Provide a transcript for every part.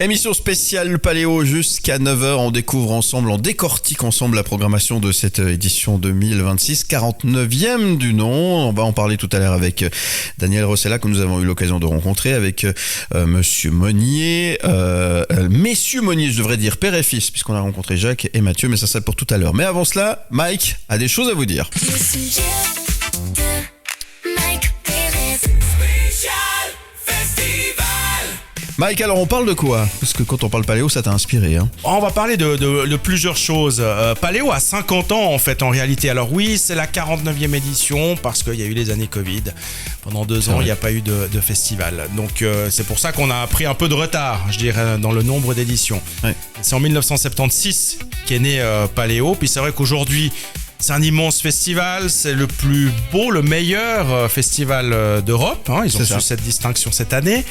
Émission spéciale Paléo jusqu'à 9h. On découvre ensemble, on décortique ensemble la programmation de cette édition 2026, 49e du nom. On va en parler tout à l'heure avec Daniel Rossella, que nous avons eu l'occasion de rencontrer, avec Monsieur Monnier, Messieurs Monnier, je devrais dire, père et fils, puisqu'on a rencontré Jacques et Mathieu, mais ça c'est pour tout à l'heure. Mais avant cela, Mike a des choses à vous dire. Le sujet de Mike Pérez. Mike, alors on parle de quoi? Parce que quand on parle paléo, ça t'a inspiré, hein? On va parler de plusieurs choses. Paléo a 50 ans en fait en réalité. Alors oui, c'est la 49e édition parce qu'il y a eu les années Covid. Pendant 2 ans, il n'y a pas eu de festival. Donc c'est pour ça qu'on a pris un peu de retard, je dirais, dans le nombre d'éditions. Ouais. C'est en 1976 qu'est né Paléo. Puis c'est vrai qu'aujourd'hui, c'est un immense festival, c'est le plus beau, le meilleur festival d'Europe. Hein. Ils ont reçu cette distinction cette année,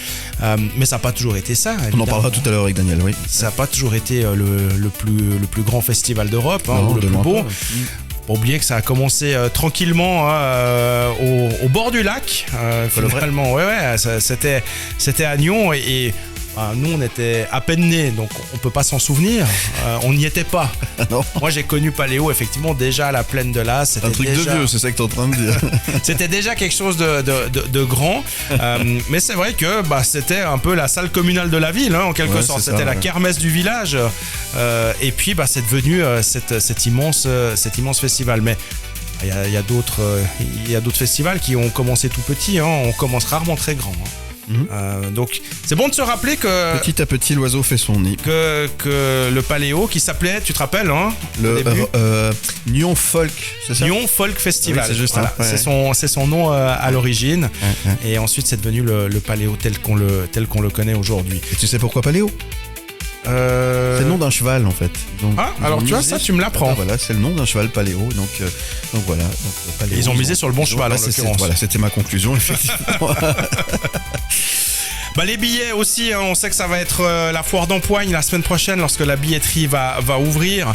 mais ça n'a pas toujours été ça. Évidemment. On en parlera tout à l'heure avec Daniel, oui. Ça n'a pas toujours été le plus grand festival d'europe, hein, ou le plus beau. Pas oublier que ça a commencé tranquillement au bord du lac. Finalement, c'était à Nyon et nous, on était à peine nés, donc on peut pas s'en souvenir. On n'y était pas. Non. Moi, j'ai connu Paléo, effectivement, déjà à la plaine de l'As. C'était un truc déjà... de vieux, c'est ça que t'es en train de dire. C'était déjà quelque chose de grand. Mais c'est vrai que c'était un peu la salle communale de la ville, hein, en quelque sorte. C'était la kermesse du village. Et puis, c'est devenu cet immense festival. Mais il y a d'autres festivals qui ont commencé tout petit. Hein. On commence rarement très grand. Hein. Donc c'est bon de se rappeler que petit à petit l'oiseau fait son nid, que le Paléo qui s'appelait, tu te rappelles, hein, le Nyon Folk, c'est ça? Nyon Folk Festival, oui, c'est juste voilà, c'est son nom à l'origine, et ensuite c'est devenu le Paléo tel qu'on le connaît aujourd'hui. Et tu sais pourquoi Paléo? C'est le nom d'un cheval en fait. Donc, alors tu vois, ça tu me l'apprends. Voilà, c'est le nom d'un cheval Paléo. Donc voilà. Donc, Paléo, ils ont misé sur le bon cheval en l'occurrence. Voilà, c'était ma conclusion effectivement. Les billets aussi, hein, on sait que ça va être la foire d'Empoigne la semaine prochaine lorsque la billetterie va ouvrir,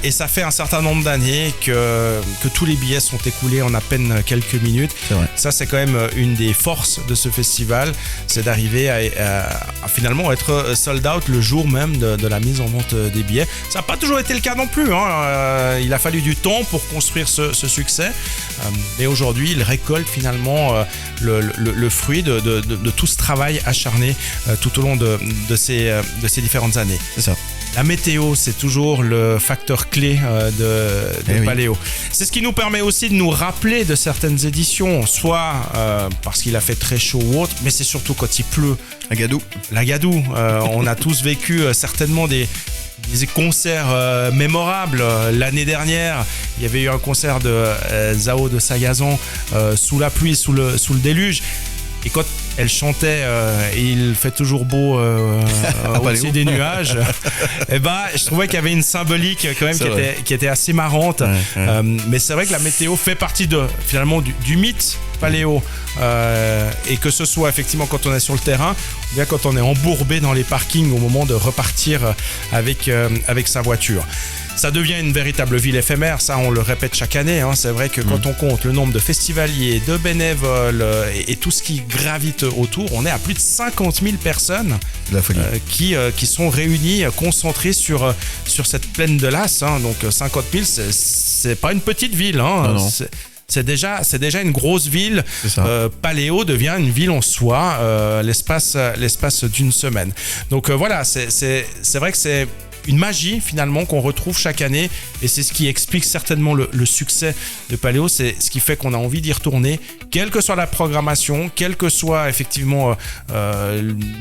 et ça fait un certain nombre d'années que tous les billets sont écoulés en à peine quelques minutes. Ça c'est quand même une des forces de ce festival, c'est d'arriver à finalement être sold out le jour même de la mise en vente des billets. Ça n'a pas toujours été le cas non plus, hein. Il a fallu du temps pour construire ce succès, mais aujourd'hui il récolte finalement le fruit de tout ce travail acharné tout au long de ces différentes années. C'est ça. La météo, c'est toujours le facteur clé de Paléo. C'est ce qui nous permet aussi de nous rappeler de certaines éditions, soit parce qu'il a fait très chaud ou autre, mais c'est surtout quand il pleut. La Gadoue. On a tous vécu certainement des concerts mémorables. L'année dernière, il y avait eu un concert de Zao de Sagazan sous la pluie, sous le déluge. Et quand elle chantait et il fait toujours beau au-dessus des nuages, je trouvais qu'il y avait une symbolique quand même qui était assez marrante. Mais c'est vrai que la météo fait partie finalement du mythe Paléo, et que ce soit effectivement quand on est sur le terrain ou bien quand on est embourbé dans les parkings au moment de repartir avec sa voiture. Ça devient une véritable ville éphémère, ça on le répète chaque année, hein. C'est vrai que quand on compte le nombre de festivaliers, de bénévoles et tout ce qui gravite autour, on est à plus de 50 000 personnes qui sont réunies, concentrées sur cette plaine de l'As, hein. Donc 50 000, c'est pas une petite ville, hein. Non. C'est déjà une grosse ville. Paléo devient une ville en soi, l'espace d'une semaine. Donc voilà, c'est vrai que c'est une magie finalement qu'on retrouve chaque année, et c'est ce qui explique certainement le succès de Paléo. C'est ce qui fait qu'on a envie d'y retourner, quelle que soit la programmation, quelle que soit effectivement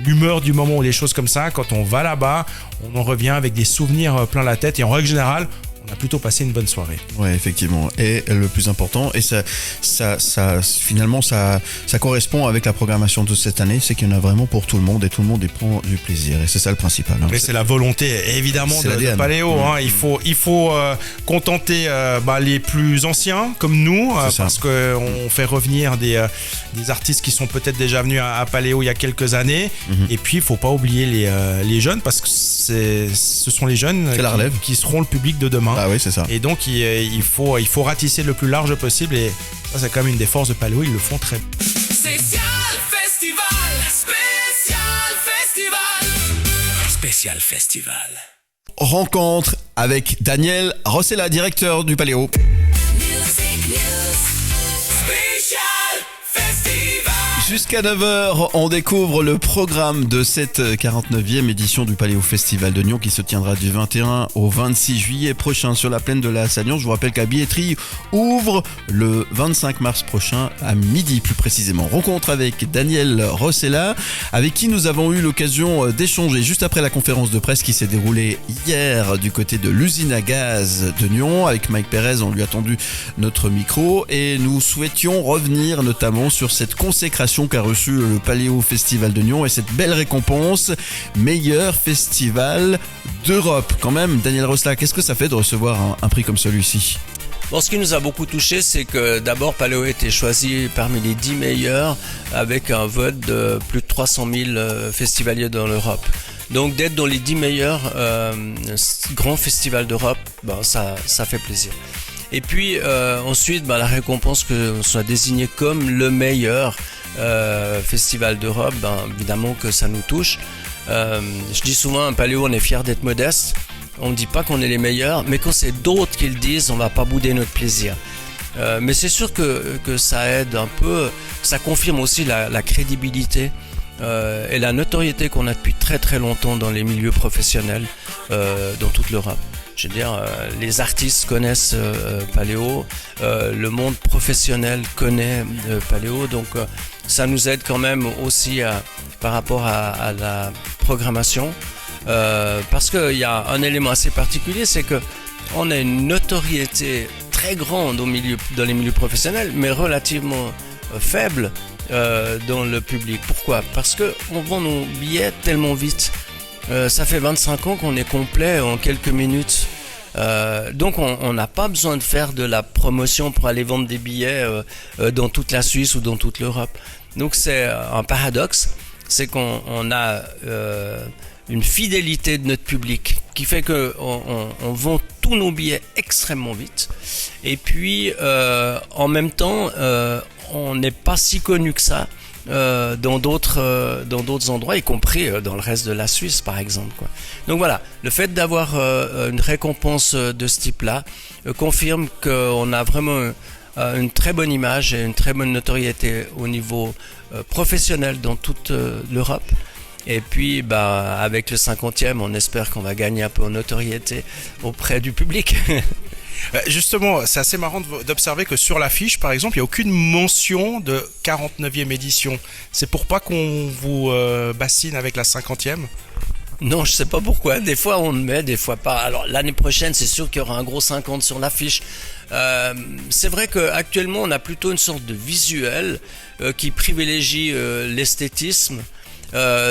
l'humeur du moment ou les choses comme ça. Quand on va là-bas, on en revient avec des souvenirs plein la tête, et en règle générale on a plutôt passé une bonne soirée. Ouais, effectivement. Et le plus important, et ça finalement, ça correspond avec la programmation de cette année, c'est qu'il y en a vraiment pour tout le monde, et tout le monde y prend du plaisir. Et c'est ça le principal. Hein. Mais c'est la volonté, évidemment, de Paléo. Hein. Il faut contenter les plus anciens, comme nous, parce qu'on fait revenir des artistes qui sont peut-être déjà venus à Paléo il y a quelques années. Et puis, il ne faut pas oublier les jeunes, parce que ce sont les jeunes qui seront le public de demain. Ah oui, c'est ça. Et donc il faut ratisser le plus large possible, et ça c'est quand même une des forces de Paléo, ils le font très bien. Spécial Festival. Spécial Festival. Rencontre avec Daniel Rossella, directeur du Paléo. Music News. Spécial Festival. Jusqu'à 9h, on découvre le programme de cette 49e édition du Paléo Festival de Nyon qui se tiendra du 21 au 26 juillet prochain sur la plaine de la Sagnon. Je vous rappelle que la billetterie ouvre le 25 mars prochain à midi plus précisément. Rencontre avec Daniel Rossella, avec qui nous avons eu l'occasion d'échanger juste après la conférence de presse qui s'est déroulée hier du côté de l'usine à gaz de Nyon. Avec Mike Pérez, on lui a tendu notre micro et nous souhaitions revenir notamment sur cette consécration qu'a reçu le Paléo Festival de Nyon et cette belle récompense, meilleur festival d'Europe. Quand même, Daniel Rossella, qu'est-ce que ça fait de recevoir un prix comme celui-ci ? Bon, ce qui nous a beaucoup touché, c'est que d'abord Paléo a été choisi parmi les 10 meilleurs avec un vote de plus de 300 000 festivaliers dans l'Europe. Donc d'être dans les 10 meilleurs grands festivals d'Europe, ça fait plaisir. Et puis ensuite, la récompense que soit désigné comme le meilleur festival d'Europe, évidemment que ça nous touche. Je dis souvent, à Paléo, on est fiers d'être modeste. On ne dit pas qu'on est les meilleurs, mais quand c'est d'autres qui le disent, on ne va pas bouder notre plaisir. Mais c'est sûr que ça aide un peu, ça confirme aussi la crédibilité et la notoriété qu'on a depuis très très longtemps dans les milieux professionnels dans toute l'Europe. Je veux dire, les artistes connaissent Paléo, le monde professionnel connaît Paléo, donc ça nous aide quand même aussi par rapport à la programmation, parce qu'il y a un élément assez particulier, c'est que on a une notoriété très grande dans les milieux professionnels, mais relativement faible dans le public. Pourquoi ? Parce qu'on vend nos billets tellement vite. Ça fait 25 ans qu'on est complet en quelques minutes. Donc on n'a pas besoin de faire de la promotion pour aller vendre des billets dans toute la Suisse ou dans toute l'Europe. Donc c'est un paradoxe, c'est qu'on a une fidélité de notre public qui fait qu'on vend tous nos billets extrêmement vite. Et puis en même temps, on n'est pas si connu que ça dans d'autres endroits, y compris dans le reste de la Suisse par exemple, quoi. Donc voilà, le fait d'avoir une récompense de ce type-là confirme qu'on a vraiment une très bonne image et une très bonne notoriété au niveau professionnel dans toute l'Europe. Et puis avec le 50e, on espère qu'on va gagner un peu en notoriété auprès du public. Justement, c'est assez marrant d'observer que sur l'affiche, par exemple, il n'y a aucune mention de 49e édition. C'est pour pas qu'on vous bassine avec la 50e ? Non, je sais pas pourquoi. Des fois on le met, des fois pas. Alors l'année prochaine, c'est sûr qu'il y aura un gros 50 sur l'affiche. C'est vrai qu'actuellement, on a plutôt une sorte de visuel qui privilégie l'esthétisme.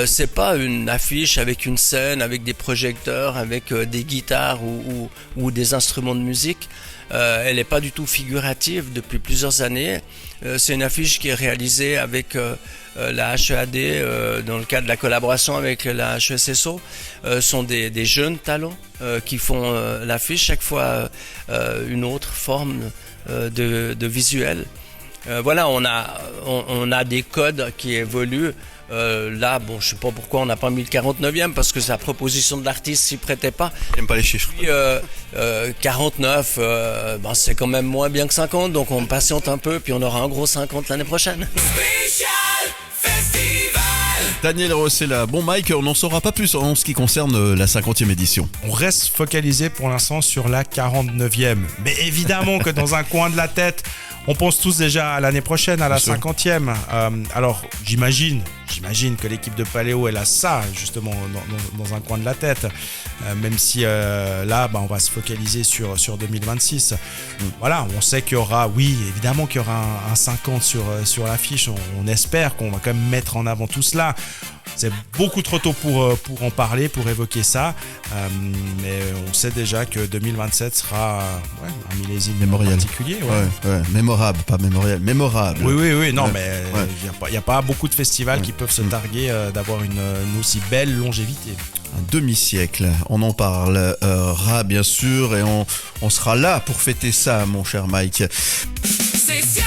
C'est pas une affiche avec une scène, avec des projecteurs, avec des guitares ou des instruments de musique. Elle n'est pas du tout figurative depuis plusieurs années. C'est une affiche qui est réalisée avec la HEAD dans le cadre de la collaboration avec la HESSO. Sont des jeunes talents qui font l'affiche, chaque fois une autre forme de visuel. Voilà, on a des codes qui évoluent. Là, je sais pas pourquoi on n'a pas mis le 49e, parce que la proposition de l'artiste s'y prêtait pas. J'aime pas les chiffres. Puis 49, c'est quand même moins bien que 50, donc on patiente un peu, puis on aura un gros 50 l'année prochaine. Spécial Festival. Daniel Rossella. Bon Mike, on n'en saura pas plus en ce qui concerne la 50e édition. On reste focalisé pour l'instant sur la 49e. Mais évidemment que dans un coin de la tête, on pense tous déjà à l'année prochaine, à la 50e. Alors, j'imagine que l'équipe de Paléo, elle a ça, justement, dans un coin de la tête. Même si là, on va se focaliser sur 2026. Voilà, on sait qu'il y aura, oui, évidemment qu'il y aura un 50 sur l'affiche. On espère qu'on va quand même mettre en avant tout cela. C'est beaucoup trop tôt pour en parler, pour évoquer ça. Mais on sait déjà que 2027 sera un millésime mémorial particulier. Ouais. Mémorable, pas mémorial, mémorable. Oui, non, Ouais. mais il n'y a pas beaucoup de festivals qui peuvent se targuer d'avoir une aussi belle longévité. Un demi-siècle, on en parlera bien sûr et on sera là pour fêter ça, mon cher Mike. Spécial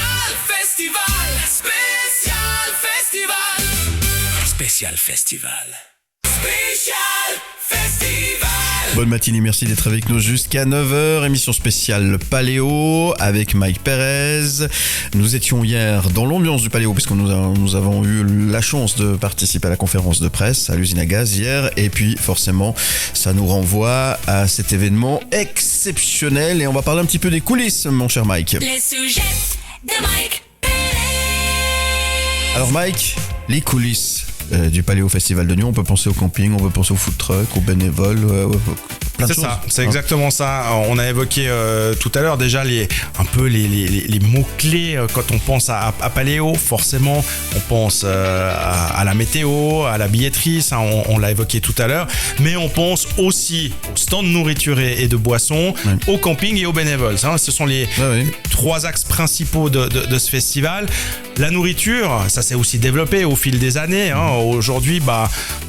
Festival. Spécial Festival. Spécial Festival. Spécial Festival. Bonne matinée, merci d'être avec nous jusqu'à 9h. Émission spéciale Paléo avec Mike Perez. Nous étions hier dans l'ambiance du Paléo puisque nous avons eu la chance de participer à la conférence de presse à l'usine à gaz hier. Et puis forcément, ça nous renvoie à cet événement exceptionnel. Et on va parler un petit peu des coulisses, mon cher Mike. Le sujet de Mike. Alors Mike, les coulisses du Paléo Festival de Nyon, on peut penser au camping, on peut penser au food truck, aux bénévoles, plein de C'est choses. ça, c'est exactement ça. On a évoqué tout à l'heure déjà les mots-clés quand on pense à Paléo. Forcément, on pense à la météo, à la billetterie, ça on l'a évoqué tout à l'heure. Mais on pense aussi au stand de nourriture et de boissons, au camping et aux bénévoles. Ça, ce sont les trois axes principaux de ce festival. La nourriture, ça s'est aussi développé au fil des années. Aujourd'hui,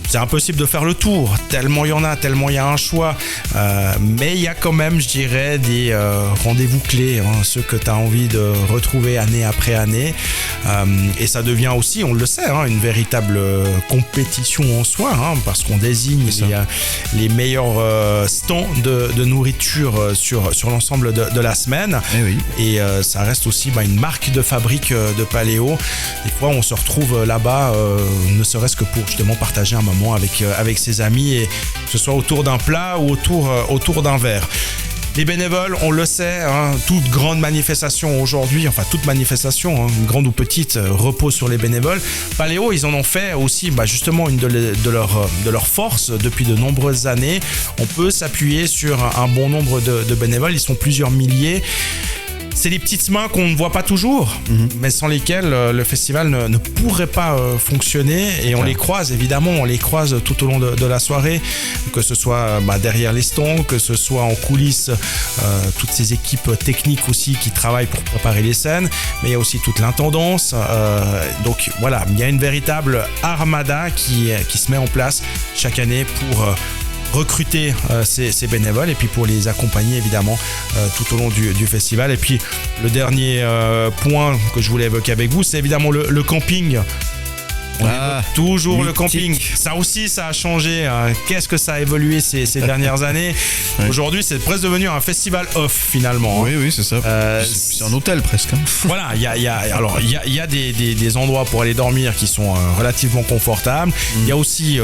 c'est impossible de faire le tour, tellement il y en a, tellement il y a un choix. Mais il y a quand même, je dirais, des rendez-vous clés, ceux que tu as envie de retrouver année après année. Et ça devient aussi, on le sait, une véritable compétition en soi, parce qu'on désigne les meilleurs stands de nourriture sur l'ensemble de la semaine. Et ça reste aussi une marque de fabrique de Paléo. Des fois, on se retrouve là-bas, ne serait-ce que pour justement partager un moment avec ses amis, et que ce soit autour d'un plat ou autour d'un verre. Les bénévoles, on le sait, toute grande manifestation aujourd'hui, enfin toute manifestation, grande ou petite, repose sur les bénévoles. Paléo, ils en ont fait aussi justement une de leurs forces depuis de nombreuses années. On peut s'appuyer sur un bon nombre de bénévoles, ils sont plusieurs milliers. C'est les petites mains qu'on ne voit pas toujours, mais sans lesquelles le festival ne pourrait pas fonctionner. Et on les croise, évidemment, on les croise tout au long de la soirée, que ce soit derrière les stands, que ce soit en coulisses, toutes ces équipes techniques aussi qui travaillent pour préparer les scènes, mais il y a aussi toute l'intendance. Donc voilà, il y a une véritable armada qui se met en place chaque année pour recruter ces bénévoles et puis pour les accompagner évidemment tout au long du festival. Et puis le dernier point que je voulais évoquer avec vous, c'est évidemment le camping. On évoque toujours le camping. Ça aussi, ça a changé. Qu'est-ce que ça a évolué ces dernières années. Aujourd'hui, c'est presque devenu un festival off finalement. Oui, c'est ça. C'est un hôtel presque. Voilà, il y a des endroits pour aller dormir qui sont relativement confortables. Il y a aussi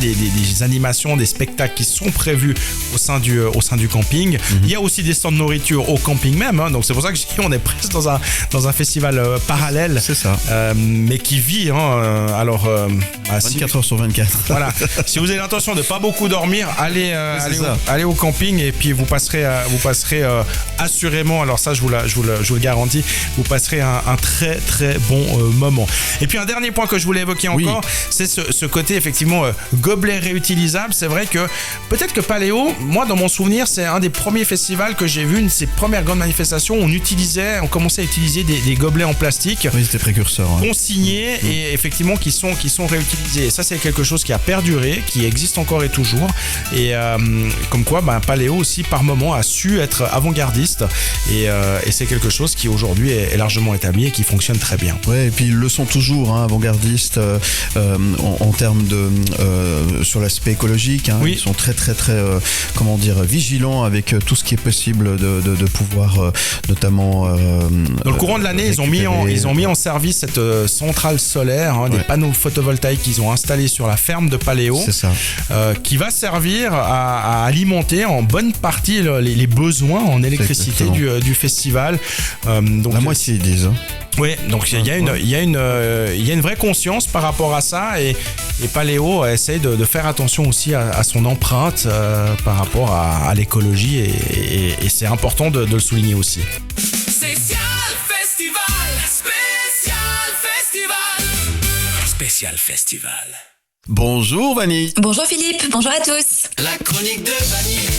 des animations, des spectacles qui sont prévus au sein du camping. Il y a aussi des stands de nourriture au camping même. Donc c'est pour ça que je dis on est presque dans un festival parallèle. C'est ça. Mais qui vit. 24 heures sur 24. Voilà. Si vous avez l'intention de pas beaucoup dormir, allez au camping et puis vous passerez assurément. Alors ça, je vous le garantis, vous passerez un très très bon moment. Et puis un dernier point que je voulais évoquer encore, c'est ce côté effectivement gobelet réutilisable. C'est vrai que peut-être que Paléo, moi dans mon souvenir, c'est un des premiers festivals que j'ai vu, une de ces premières grandes manifestations où on commençait à utiliser des gobelets en plastique. Oui, c'était précurseur. Consignés et effectivement qui sont réutilisés. Et ça, c'est quelque chose qui a perduré, qui existe encore et toujours. Et comme quoi, Paléo aussi, par moment, a su être avant-gardiste. Et c'est quelque chose qui aujourd'hui est largement établi et qui fonctionne très bien. Ouais, et puis ils le sont toujours, avant-gardistes en termes de sur l'aspect écologique. Ils sont très très très vigilants avec tout ce qui est possible de pouvoir notamment. Dans le courant de l'année, ils ont mis en service cette centrale solaire, des panneaux photovoltaïques qu'ils ont installés sur la ferme de Paléo. C'est ça. Qui va servir à alimenter en bonne partie les besoins en électricité du festival. Donc la moitié ils disent. Oui, donc il y a une vraie conscience par rapport à ça et Paléo essaye de faire attention aussi à son empreinte par rapport à l'écologie et c'est important de le souligner aussi. Spécial festival. Bonjour Vanille. Bonjour Philippe, bonjour à tous. La chronique de Vanille.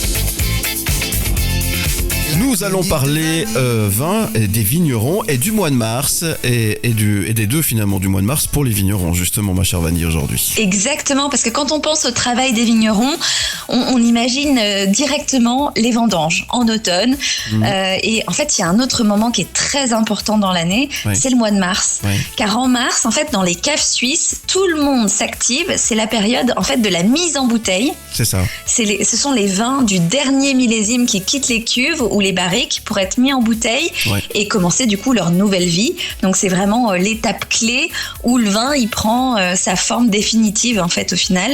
Nous allons parler vin et des vignerons et du mois de mars et des deux finalement du mois de mars pour les vignerons justement ma chère Vanille aujourd'hui. Exactement, parce que quand on pense au travail des vignerons, on imagine directement les vendanges en automne. Et en fait, il y a un autre moment qui est très important dans l'année, c'est le mois de mars. Car en mars, en fait, dans les caves suisses, tout le monde s'active. C'est la période en fait de la mise en bouteille. C'est ça. Ce sont les vins du dernier millésime qui quittent les cuves ou les barriques pour être mis en bouteille et commencer du coup leur nouvelle vie. Donc c'est vraiment l'étape clé où le vin il prend sa forme définitive en fait au final.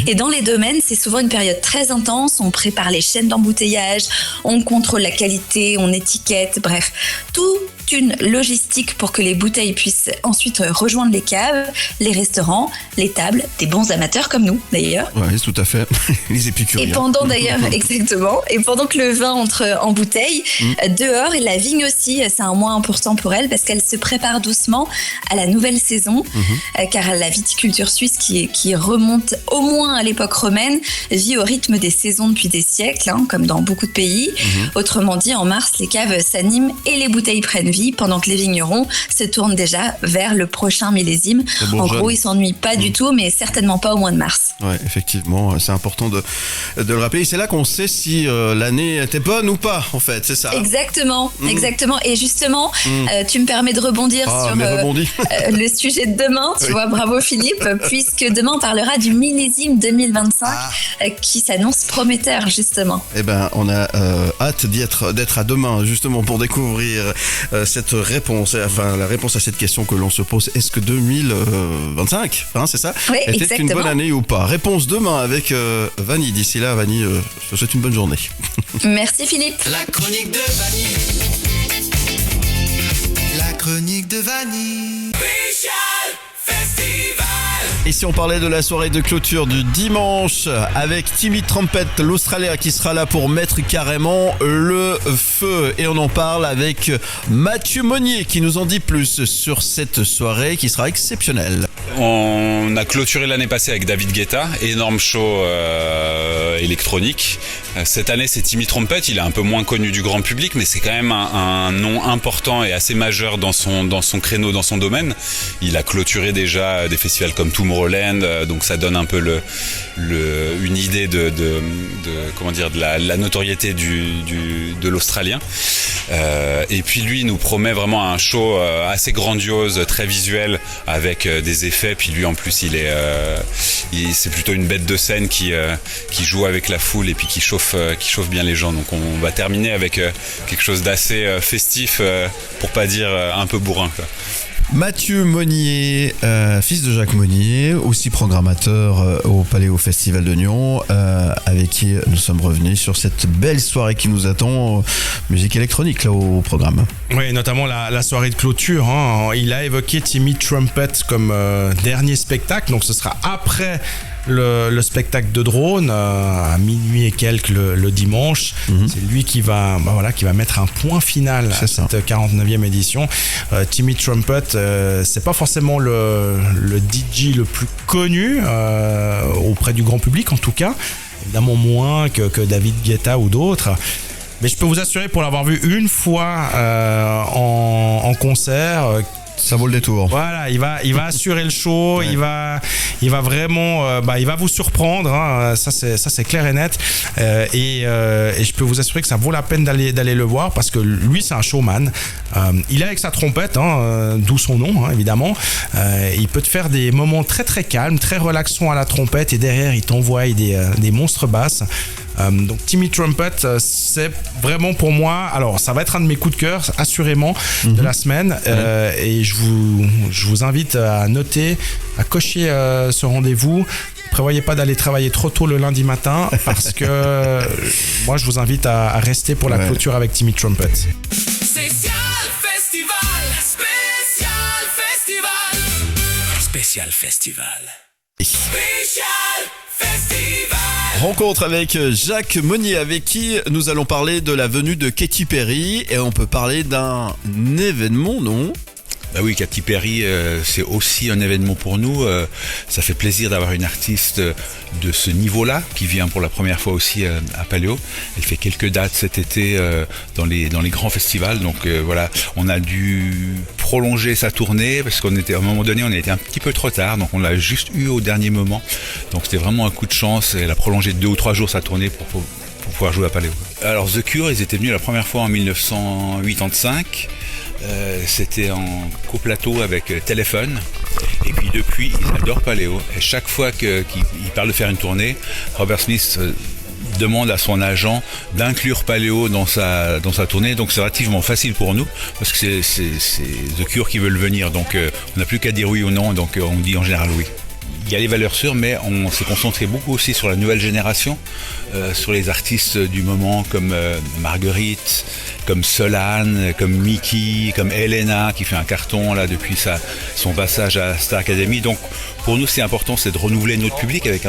Et dans les domaines, c'est souvent une période très intense. On prépare les chaînes d'embouteillage, on contrôle la qualité, on étiquette, bref, toute une logistique pour que les bouteilles puissent ensuite rejoindre les caves, les restaurants, les tables, des bons amateurs comme nous d'ailleurs. Oui, tout à fait, les épicuriens. Et pendant d'ailleurs, exactement, et pendant que le vin entre en bouteille, dehors, et la vigne aussi, c'est un mois important pour elle parce qu'elle se prépare doucement à la nouvelle saison, car la viticulture suisse qui remonte au moins à l'époque romaine, vit au rythme des saisons depuis des siècles, comme dans beaucoup de pays. Autrement dit, en mars, les caves s'animent et les bouteilles prennent vie, pendant que les vignerons se tournent déjà vers le prochain millésime. En gros, ils s'ennuient pas du tout, mais certainement pas au mois de mars. Ouais, effectivement, c'est important de le rappeler. Et c'est là qu'on sait si l'année était bonne ou pas, en fait, c'est ça. Exactement, exactement. Et justement, tu me permets de rebondir sur le sujet de demain. Tu vois, bravo Philippe, puisque demain on parlera du millésime 2025 qui s'annonce prometteur, justement. Eh ben, on a hâte d'être à demain, justement, pour découvrir cette réponse, enfin la réponse à cette question que l'on se pose. Est-ce que 2025, c'est ça, était une bonne année ou pas? Réponse demain avec Vanny. D'ici là, Vanny, je te souhaite une bonne journée. Merci Philippe. La chronique de Vanny. La chronique de Vanny. Special Festival. Et si on parlait de la soirée de clôture du dimanche avec Timmy Trumpet, l'Australien qui sera là pour mettre carrément le feu. Et on en parle avec Mathieu Monnier qui nous en dit plus sur cette soirée qui sera exceptionnelle. On a clôturé l'année passée avec David Guetta, énorme show électronique. Cette année, c'est Timmy Trumpet. Il est un peu moins connu du grand public, mais c'est quand même un nom important et assez majeur dans son créneau, dans son domaine. Il a clôturé déjà des festivals comme Tomorrowland, donc ça donne un peu une idée de la notoriété de l'Australien. Et puis lui, il nous promet vraiment un show assez grandiose, très visuel, avec des effets. Puis lui, en plus, c'est plutôt une bête de scène qui joue avec la foule et puis qui chauffe bien les gens. Donc on va terminer avec quelque chose d'assez festif, pour pas dire un peu bourrin, quoi. Mathieu Monnier, fils de Jacques Monnier, aussi programmateur au Paléo Festival de Nyon, avec qui nous sommes revenus sur cette belle soirée qui nous attend, musique électronique là au programme. Oui, notamment la soirée de clôture. Il a évoqué Timmy Trumpet comme dernier spectacle, donc ce sera après le spectacle de drone à minuit et quelques le dimanche. C'est lui qui va mettre un point final à cette 49e édition. Timmy Trumpet, c'est pas forcément le DJ le plus connu auprès du grand public, en tout cas évidemment moins que David Guetta ou d'autres. Mais je peux vous assurer, pour l'avoir vu une fois en concert, ça vaut le détour. Voilà, il va assurer le show, il va vraiment, il va vous surprendre. Ça c'est clair et net. Et je peux vous assurer que ça vaut la peine d'aller le voir parce que lui c'est un showman. Il est avec sa trompette, d'où son nom, évidemment. Il peut te faire des moments très très calmes, très relaxants à la trompette et derrière il t'envoie des monstres basses. Donc Timmy Trumpet, c'est vraiment pour moi, alors ça va être un de mes coups de cœur assurément de la semaine, et je vous invite à noter, à cocher ce rendez-vous. Prévoyez pas d'aller travailler trop tôt le lundi matin parce que moi je vous invite à rester pour la clôture avec Timmy Trumpet. Special Festival. Special Festival. Special Festival. Special Festival. Rencontre avec Jacques Monnier, avec qui nous allons parler de la venue de Katy Perry, et on peut parler d'un événement, non ? Bah oui, Katy Perry, c'est aussi un événement pour nous. Ça fait plaisir d'avoir une artiste de ce niveau-là qui vient pour la première fois aussi à Paléo. Elle fait quelques dates cet été dans les grands festivals. Donc voilà, on a dû prolonger sa tournée parce qu'à un moment donné, on était un petit peu trop tard. Donc on l'a juste eu au dernier moment. Donc c'était vraiment un coup de chance. Elle a prolongé 2 ou 3 jours sa tournée pour pouvoir jouer à Paléo. Alors The Cure, ils étaient venus la première fois en 1985. C'était en coplateau avec Téléphone. Et puis depuis, ils adorent Paléo. Et chaque fois qu'ils parlent de faire une tournée, Robert Smith demande à son agent d'inclure Paléo dans sa tournée. Donc c'est relativement facile pour nous parce que c'est The Cure qui veulent venir. Donc on n'a plus qu'à dire oui ou non. Donc on dit en général oui. Il y a les valeurs sûres, mais on s'est concentré beaucoup aussi sur la nouvelle génération, sur les artistes du moment comme Marguerite, comme Solane, comme Mickey, comme Elena qui fait un carton là depuis son passage à Star Academy. Donc pour nous c'est important, c'est de renouveler notre public avec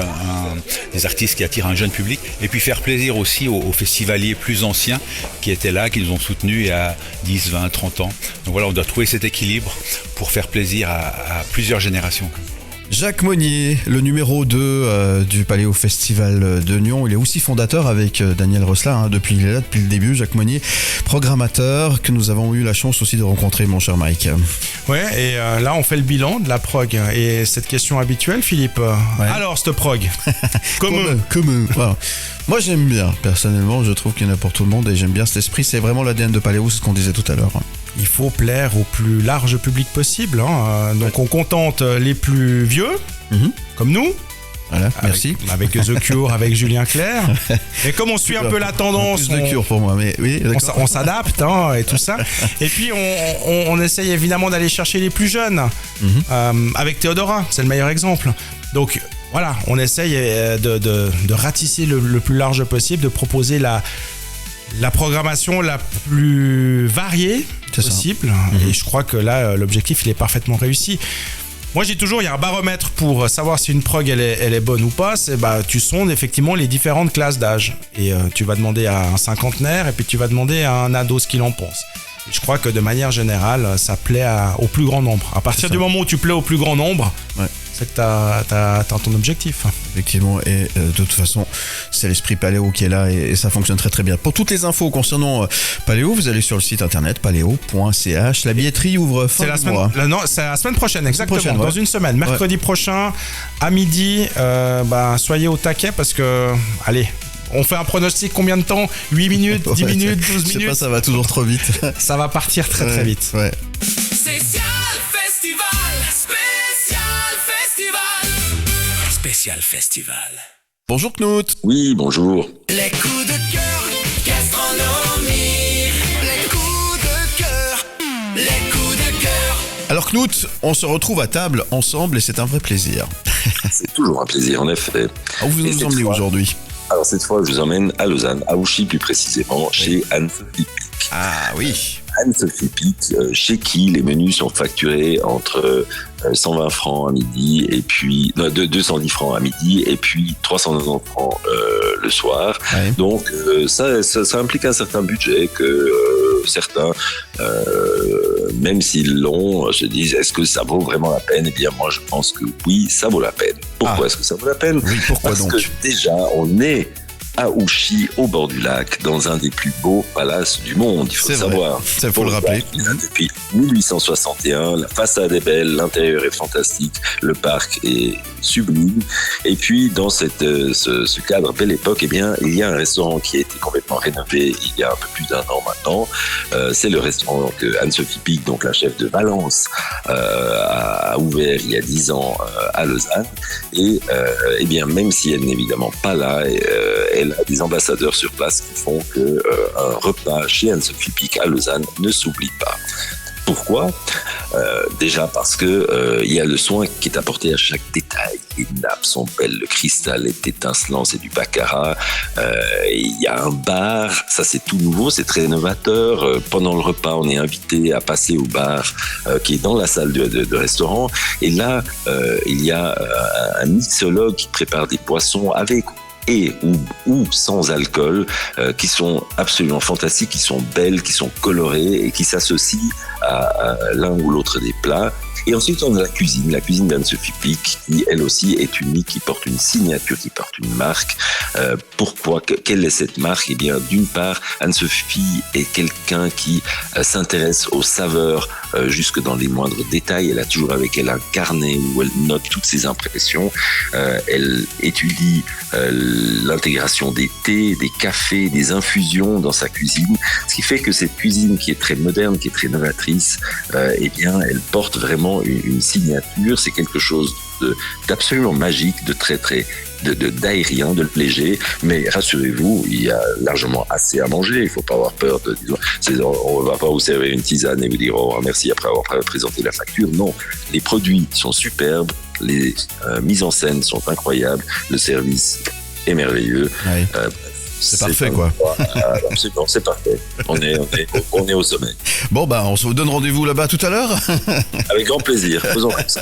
des artistes qui attirent un jeune public et puis faire plaisir aussi aux festivaliers plus anciens qui étaient là, qui nous ont soutenus il y a 10, 20, 30 ans. Donc voilà, on doit trouver cet équilibre pour faire plaisir à plusieurs générations. Jacques Monnier, le numéro 2 du Paléo Festival de Nyon. Il est aussi fondateur avec Daniel Rosselin. Depuis le début, Jacques Monnier, programmateur que nous avons eu la chance aussi de rencontrer, mon cher Mike. Ouais, et là, on fait le bilan de la prog. Et cette question habituelle, Philippe. Ouais. Alors, cette prog, comment voilà. Moi, j'aime bien. Personnellement, je trouve qu'il y en a pour tout le monde et j'aime bien cet esprit. C'est vraiment l'ADN de Paléo, c'est ce qu'on disait tout à l'heure. Il faut plaire au plus large public possible. Donc, on contente les plus vieux, comme nous. Voilà, merci. Avec The Cure, avec Julien Clerc. Et comme on suit un peu la tendance, plus de Cure pour moi, mais oui, on s'adapte et tout ça. Et puis on essaye évidemment d'aller chercher les plus jeunes. Avec Théodora, c'est le meilleur exemple. Donc voilà, on essaye de ratisser le plus large possible, de proposer la programmation la plus variée possible. Et je crois que là, l'objectif, il est parfaitement réussi. Moi, j'ai toujours, il y a un baromètre pour savoir si une prog, elle est bonne ou pas. C'est, tu sondes effectivement les différentes classes d'âge. Et tu vas demander à un cinquantenaire et puis tu vas demander à un ado ce qu'il en pense. Et je crois que de manière générale, ça plaît au plus grand nombre. À partir du moment où tu plais au plus grand nombre, c'est que t'as ton objectif. Effectivement, et de toute façon, c'est l'esprit Paléo qui est là et ça fonctionne très très bien. Pour toutes les infos concernant Paléo, vous allez sur le site internet paléo.ch. La billetterie ouvre fin du mois. C'est la semaine prochaine, exactement. Dans une semaine, mercredi prochain, à midi. Soyez au taquet parce que, allez, on fait un pronostic combien de temps? 8 minutes, 10 minutes, 12 minutes? Je sais pas, ça va toujours trop vite. Ça va partir très très vite. Ouais. Spécial Festival. Bonjour Knut. Oui, bonjour. Les coups de cœur, gastronomie. Les coups de cœur, les coups de cœur. Alors Knut, on se retrouve à table ensemble et c'est un vrai plaisir. C'est toujours un plaisir, en effet. Où vous nous emmenez aujourd'hui? Alors cette fois, je vous emmène à Lausanne, à Ouchy plus précisément, chez Anne-Sophie Pic. Ah oui. Anne-Sophie Pic, chez qui les menus sont facturés entre 120 francs à midi et puis 210 francs à midi et puis 390 francs le soir. Ouais. Donc ça implique un certain budget que certains, même s'ils l'ont, se disent est-ce que ça vaut vraiment la peine? Eh bien moi je pense que oui, ça vaut la peine. Pourquoi est-ce que ça vaut la peine? Oui, pourquoi Parce donc? que déjà on est à Ouchy, au bord du lac, dans un des plus beaux palaces du monde, il faut le savoir. Il faut le rappeler. Depuis 1861, la façade est belle, l'intérieur est fantastique, le parc est sublime. Et puis, dans ce cadre Belle Époque, eh bien, il y a un restaurant qui a été complètement rénové il y a un peu plus d'un an maintenant. C'est le restaurant que Anne-Sophie Pic, donc la chef de Valence, a ouvert il y a 10 ans à Lausanne. Et eh bien, même si elle n'est évidemment pas là, elle a des ambassadeurs sur place qui font que un repas chez Anne-Sophie Pic à Lausanne ne s'oublie pas. Pourquoi? Déjà parce que il y a le soin qui est apporté à chaque détail. Les nappes sont belles, le cristal est étincelant, c'est du baccarat. Il y a un bar, ça c'est tout nouveau, c'est très novateur. Pendant le repas, on est invité à passer au bar qui est dans la salle de restaurant. Et là, il y a un mixologue qui prépare des boissons avec ou sans alcool, qui sont absolument fantastiques, qui sont belles, qui sont colorées et qui s'associent à l'un ou l'autre des plats. Et ensuite, on a la cuisine d'Anne-Sophie Pic, qui elle aussi est unique, qui porte une signature, qui porte une marque. Pourquoi? Quelle est cette marque? Eh bien, d'une part, Anne-Sophie est quelqu'un qui s'intéresse aux saveurs jusque dans les moindres détails. Elle a toujours avec elle un carnet où elle note toutes ses impressions. Elle étudie l'intégration des thés, des cafés, des infusions dans sa cuisine, ce qui fait que cette cuisine qui est très moderne, qui est très novatrice, eh bien, elle porte vraiment une signature. C'est quelque chose d'absolument magique, de très très d'aérien, de léger, mais rassurez-vous, il y a largement assez à manger. Il ne faut pas avoir peur on ne va pas vous servir une tisane et vous dire au revoir, merci après avoir présenté la facture. Non, les produits sont superbes, les mises en scène sont incroyables, le service est merveilleux. Ouais. C'est parfait, quoi. Absolument, c'est parfait. On est au sommet. Bon, on se donne rendez-vous là-bas tout à l'heure. Avec grand plaisir. Faisons comme ça.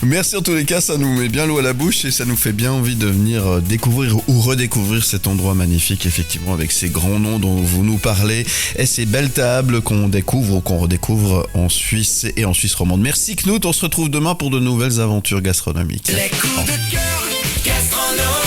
Merci en tous les cas, ça nous met bien l'eau à la bouche et ça nous fait bien envie de venir découvrir ou redécouvrir cet endroit magnifique, effectivement, avec ces grands noms dont vous nous parlez et ces belles tables qu'on découvre ou qu'on redécouvre en Suisse et en Suisse romande. Merci Knut, on se retrouve demain pour de nouvelles aventures gastronomiques. Les coups de cœur gastronomiques.